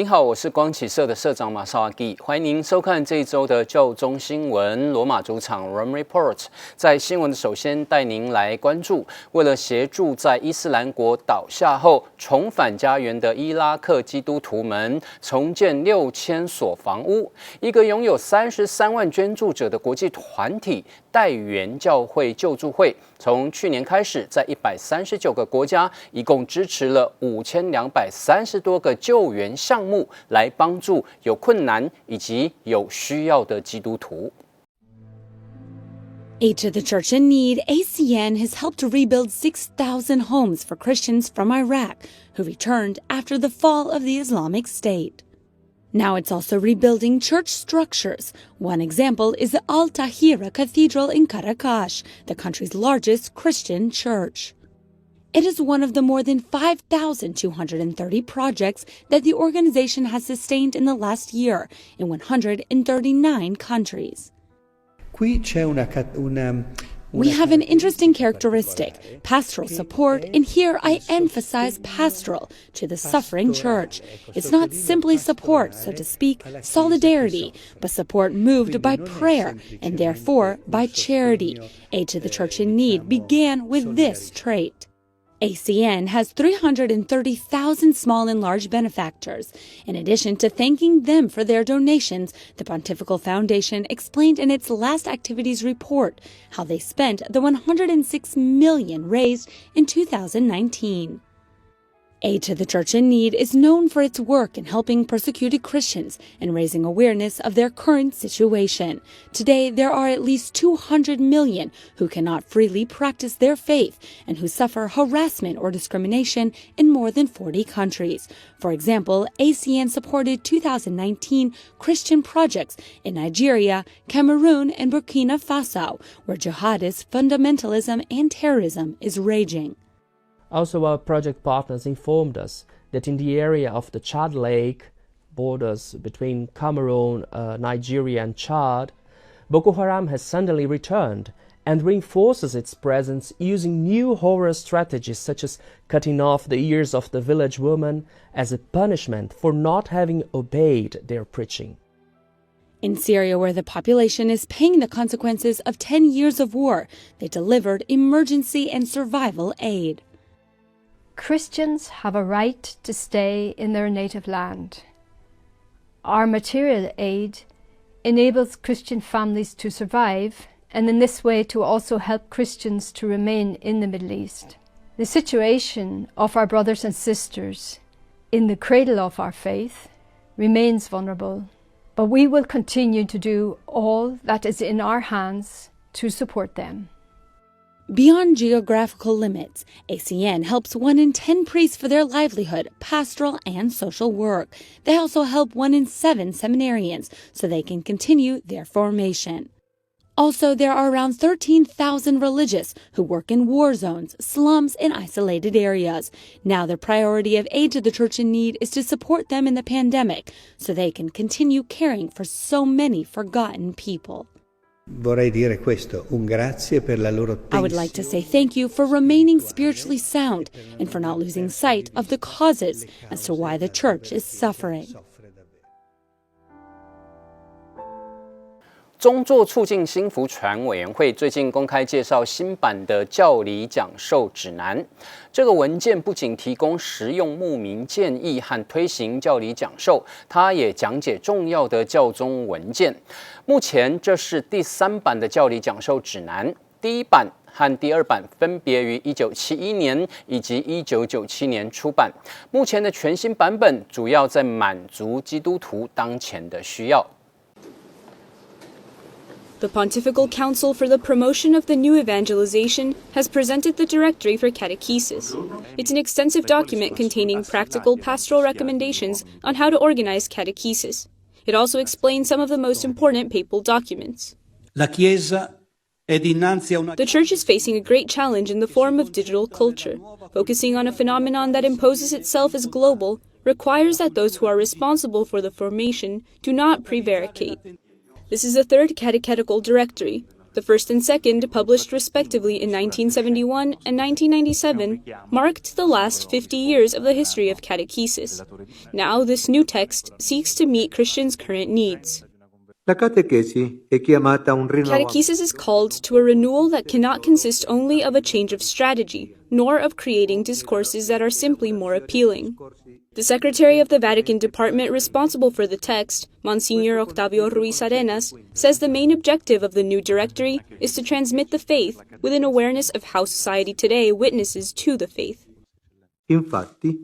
您好，我是光启社的社长马绍阿基，欢迎您收看这一周的教宗新闻罗马主场 Rome Report。在新闻的首先带您来关注，为了协助在伊斯兰国倒下后重返家园的伊拉克基督徒们重建6000所房屋，一个拥有33万捐助者的国际团体代援教会救助会，从去年开始，在139个国家，一共支持了5230多个救援项目，来帮助有困难以及有需要的基督徒。Aid to the Church in Need, ACN has helped to rebuild 6,000 homes for Christians from Iraq who returned after the fall of the Islamic State. Now it's also rebuilding church structures. One example is the Al-Tahira Cathedral in Caracas, the country's largest Christian church. It is one of the more than 5,230 projects that the organization has sustained in the last year in 139 countries. We have an interesting characteristic, pastoral support, and here I emphasize pastoral to the suffering church. It's not simply support, so to speak, solidarity, but support moved by prayer and therefore by charity. Aid to the Church in Need began with this trait. ACN has 330,000 small and large benefactors. In addition to thanking them for their donations, the Pontifical Foundation explained in its last activities report how they spent the $106 million raised in 2019. Aid to the Church in Need is known for its work in helping persecuted Christians and raising awareness of their current situation. Today, there are at least 200 million who cannot freely practice their faith and who suffer harassment or discrimination in more than 40 countries. For example, ACN supported 2019 Christian projects in Nigeria, Cameroon, and Burkina Faso, where jihadist fundamentalism and terrorism is raging. Also, our project partners informed us that in the area of the Chad Lake, borders between Cameroon, Nigeria and Chad, Boko Haram has suddenly returned and reinforces its presence using new horror strategies such as cutting off the ears of the village woman as a punishment for not having obeyed their preaching. In Syria, where the population is paying the consequences of 10 years of war, they delivered emergency and survival aid. Christians have a right to stay in their native land. Our material aid enables Christian families to survive and in this way to also help Christians to remain in the Middle East. The situation of our brothers and sisters in the cradle of our faith remains vulnerable, but we will continue to do all that is in our hands to support them. Beyond geographical limits, ACN helps 1 in 10 priests for their livelihood, pastoral and social work. They also help 1 in 7 seminarians so they can continue their formation. Also, there are around 13,000 religious who work in war zones, slums, and isolated areas. Now the priority of Aid to the Church in Need is to support them in the pandemic so they can continue caring for so many forgotten people. Vorrei dire questo, un grazie per la loro I would like to say thank you for remaining spiritually sound and for not losing sight of the causes as to why the church is suffering. 宗座促进新福传委员会最近公开介绍新版的教理讲授指南。这个文件不仅提供实用牧民建议和推行教理讲授，它也讲解重要的教宗文件。目前这是第3版的教理讲授指南，第1版和第2版分别于1971年以及1997年出版。目前的全新版本主要在满足基督徒当前的需要。The Pontifical Council for the Promotion of the New Evangelization has presented the Directory for Catechesis. It's an extensive document containing practical pastoral recommendations on how to organize catechesis. It also explains some of the most important papal documents. La Chiesa è dinanzi a una... The Church is facing a great challenge in the form of digital culture. Focusing on a phenomenon that imposes itself as global requires that those who are responsible for the formation do not prevaricate. This is the third catechetical directory. The first and second, published respectively in 1971 and 1997, marked the last 50 years of the history of catechesis. Now, this new text seeks to meet Christians' current needs. La catechesi è chiamata un rinnovamento. Catechesis is called to a renewal that cannot consist only of a change of strategy, nor of creating discourses that are simply more appealing. The Secretary of the Vatican Department responsible for the text, Monsignor Octavio Ruiz Arenas, says the main objective of the new directory is to transmit the faith with an awareness of how society today witnesses to the faith. Infatti,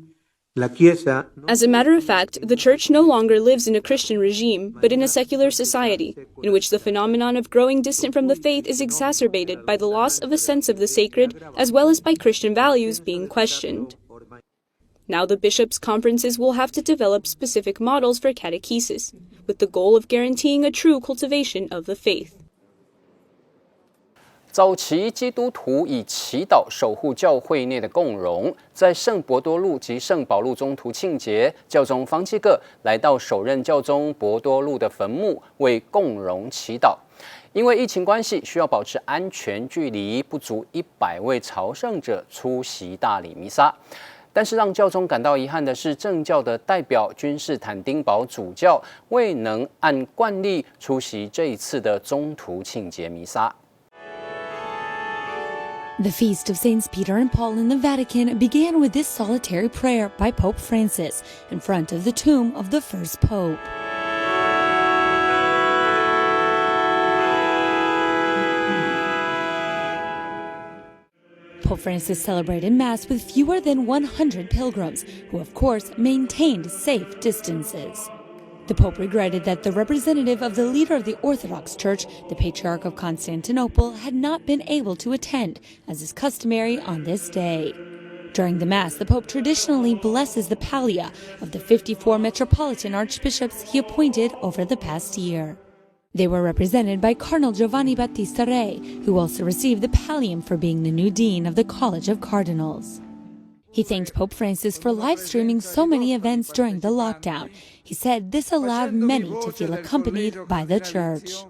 la Chiesa As a matter of fact, the Church no longer lives in a Christian regime, but in a secular society, in which the phenomenon of growing distant from the faith is exacerbated by the loss of a sense of the sacred, as well as by Christian values being questioned. Now the bishops' conferences will have to develop specific models for catechesis, with the goal of guaranteeing a true cultivation of the faith. 早期基督徒以祈祷守护教会内的共荣，在圣伯多禄及圣保禄宗徒庆节，教宗方济各来到首任教宗伯多禄的坟墓为共荣祈祷。因为疫情关系，需要保持安全距离，不足100位朝圣者出席大礼弥撒。但是让教宗感到遗憾的是，正教的代表君士坦丁堡主教未能按惯例出席这一次的宗徒庆节弥撒。The feast of Saints Peter and Paul in the Vatican began with this solitary prayer by Pope Francis in front of the tomb of the first pope. Pope Francis celebrated Mass with fewer than 100 pilgrims, who of course maintained safe distances. The Pope regretted that the representative of the leader of the Orthodox Church, the Patriarch of Constantinople, had not been able to attend, as is customary on this day. During the Mass, the Pope traditionally blesses the pallia of the 54 metropolitan archbishops he appointed over the past year. They were represented by Cardinal Giovanni Battista Re, who also received the pallium for being the new dean of the College of Cardinals. He thanked Pope Francis for live streaming so many events during the lockdown. He said this allowed many to feel accompanied by the Church.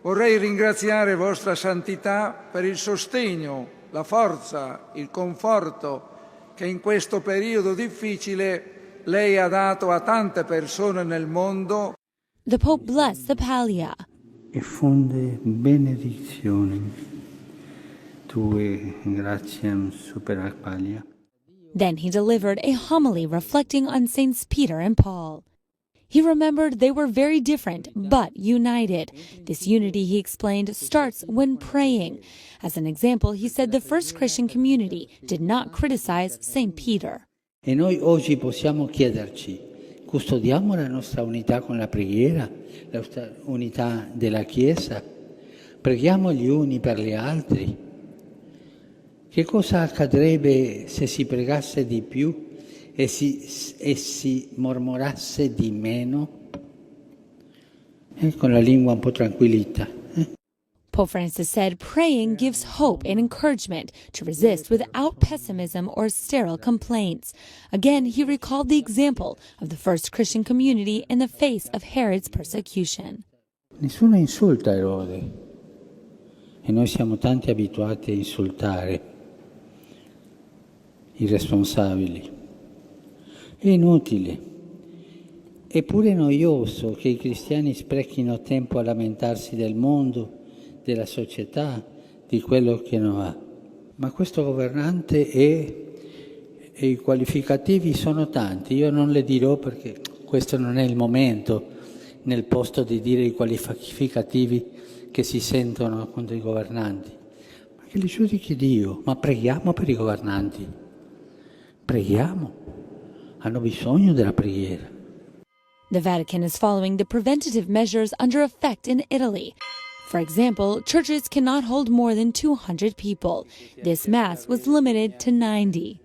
Vorrei ringraziare Vostra Santità per il sostegno, la forza, il conforto che in questo periodo difficile lei ha dato a tante persone nel mondo. The Pope blessed the pallia. effunde benedictionem Tue gratiam super aqualia. Then he delivered a homily reflecting on Saints Peter and Paul. He remembered they were very different, but united. This unity, he explained, starts when praying. As an example, he said the first Christian community did not criticize Saint Peter. E noi oggi possiamo chiederci, custodiamo la nostra unità con la preghiera, la nostra unità della Chiesa? Preghiamo gli uni per gli altri? Che cosa accadrebbe se si pregasse di più e si mormorasse di meno? Con la lingua un po' tranquillita. Pope Francis said praying gives hope and encouragement to resist without pessimism or sterile complaints. Again, he recalled the example of the first Christian community in the face of Herod's persecution. Nessuno insulta Erode e noi siamo tanti abituati a insultare i responsabili. È inutile. Eppure noioso che i cristiani sprechino tempo a lamentarsi del mondo, della società, di quello che non va. Ma questo governante e i qualificativi sono tanti. Io non le dirò perché questo non è il momento, nel posto di dire i qualificativi che si sentono contro i governanti. Ma che li giudichi Dio. Ma preghiamo per i governanti. Preghiamo. Hanno bisogno della preghiera. The Vatican is following the preventative measures under effect in Italy. For example, churches cannot hold more than 200 people. This Mass was limited to 90.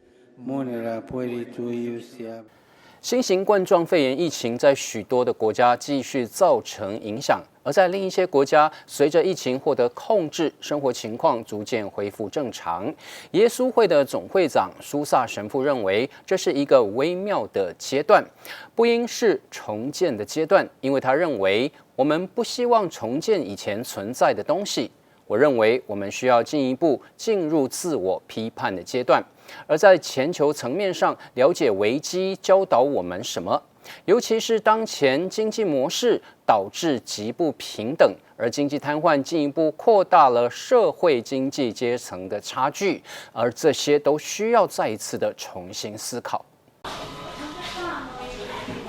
新型冠状肺炎疫情在许多的国家继续造成影响，而在另一些国家，随着疫情获得控制，生活情况逐渐恢复正常。耶稣会的总会长苏萨神父认为，这是一个微妙的阶段，不应是重建的阶段，因为他认为我们不希望重建以前存在的东西，我认为我们需要进一步进入自我批判的阶段，而在全球层面上了解危机教导我们什么，尤其是当前经济模式导致极不平等，而经济瘫痪进一步扩大了社会经济阶层的差距，而这些都需要再一次的重新思考。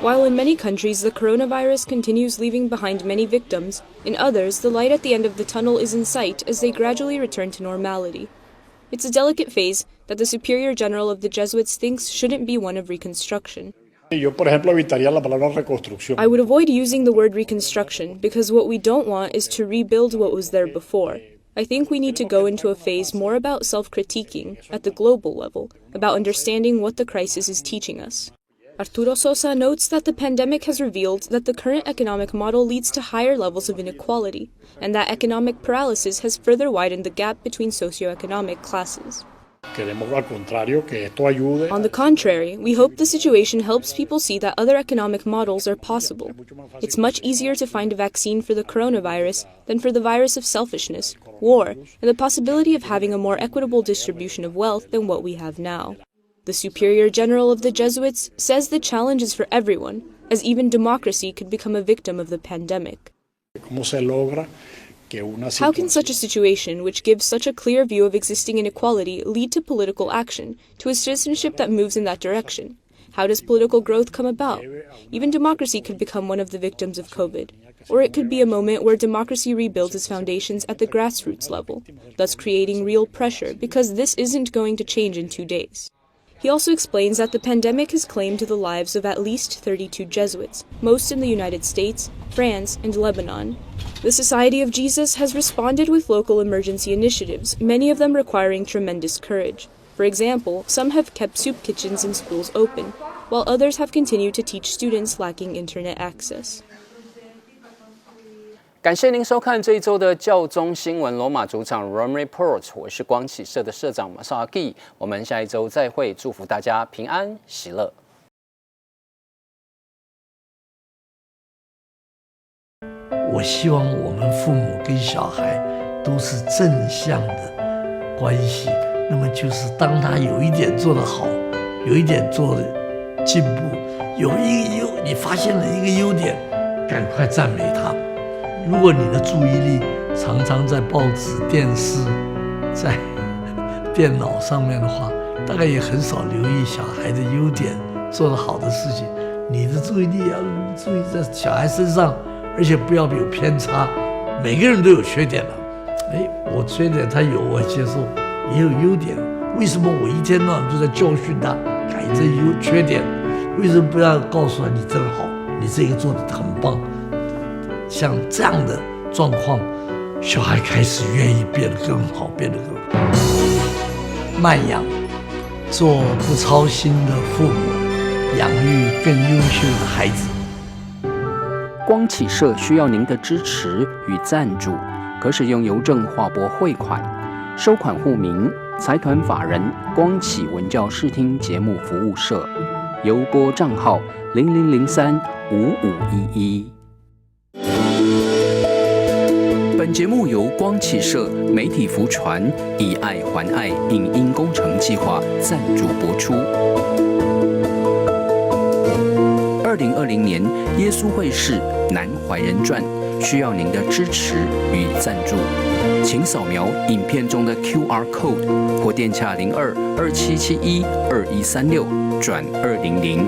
While in many countries the coronavirus continues leaving behind many victims, in others the light at the end of the tunnel is in sight as they gradually return to normality. It's a delicate phase that the Superior General of the Jesuits thinks shouldn't be one of reconstruction. Yo, por ejemplo, evitaría la palabra reconstrucción. I would avoid using the word reconstruction because what we don't want is to rebuild what was there before. I think we need to go into a phase more about self-critiquing at the global level, about understanding what the crisis is teaching us. Arturo Sosa notes that the pandemic has revealed that the current economic model leads to higher levels of inequality, and that economic paralysis has further widened the gap between socioeconomic classes. On the contrary, we hope the situation helps people see that other economic models are possible. It's much easier to find a vaccine for the coronavirus than for the virus of selfishness, war, and the possibility of having a more equitable distribution of wealth than what we have now. The Superior General of the Jesuits says the challenge is for everyone, as even democracy could become a victim of the pandemic. How can such a situation, which gives such a clear view of existing inequality, lead to political action, to a citizenship that moves in that direction? How does political growth come about? Even democracy could become one of the victims of COVID. Or it could be a moment where democracy rebuilds its foundations at the grassroots level, thus creating real pressure, because this isn't going to change in 2 days. He also explains that the pandemic has claimed the lives of at least 32 Jesuits, most in the United States, France, and Lebanon. The Society of Jesus has responded with local emergency initiatives, many of them requiring tremendous courage. For example, some have kept soup kitchens in schools open, while others have continued to teach students lacking internet access. 感谢您收看这一周的教宗新闻罗马主场 Rome Report， 我是光启社的社长马绍阿基，我们下一周再会，祝福大家平安喜乐。我希望我们父母跟小孩都是正向的关系，那么就是当他有一点做得好，有一点做的进步，你发现了一个优点，赶快赞美他。如果你的注意力常常在报纸、电视、在电脑上面的话，大概也很少留意小孩的优点、做得好的事情。你的注意力要注意在小孩身上，而且不要有偏差。每个人都有缺点了，我缺点他有，我接受，也有优点。为什么我一天到晚就在教训他改这缺点？为什么不要告诉他你真好，你这个做得很棒？像这样的状况，小孩开始愿意变得更好，变得更好。慢养，做不操心的父母，养育更优秀的孩子。光启社需要您的支持与赞助，可使用邮政划拨汇款，收款户名财团法人光启文教视听节目服务社，邮拨账号00035511。本节目由光启社媒体福传以爱还爱影音工程计划赞助播出。2020年耶稣会士南怀仁传需要您的支持与赞助，请扫描影片中的 QR code 或电洽0227712136转200。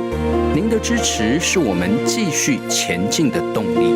您的支持是我们继续前进的动力。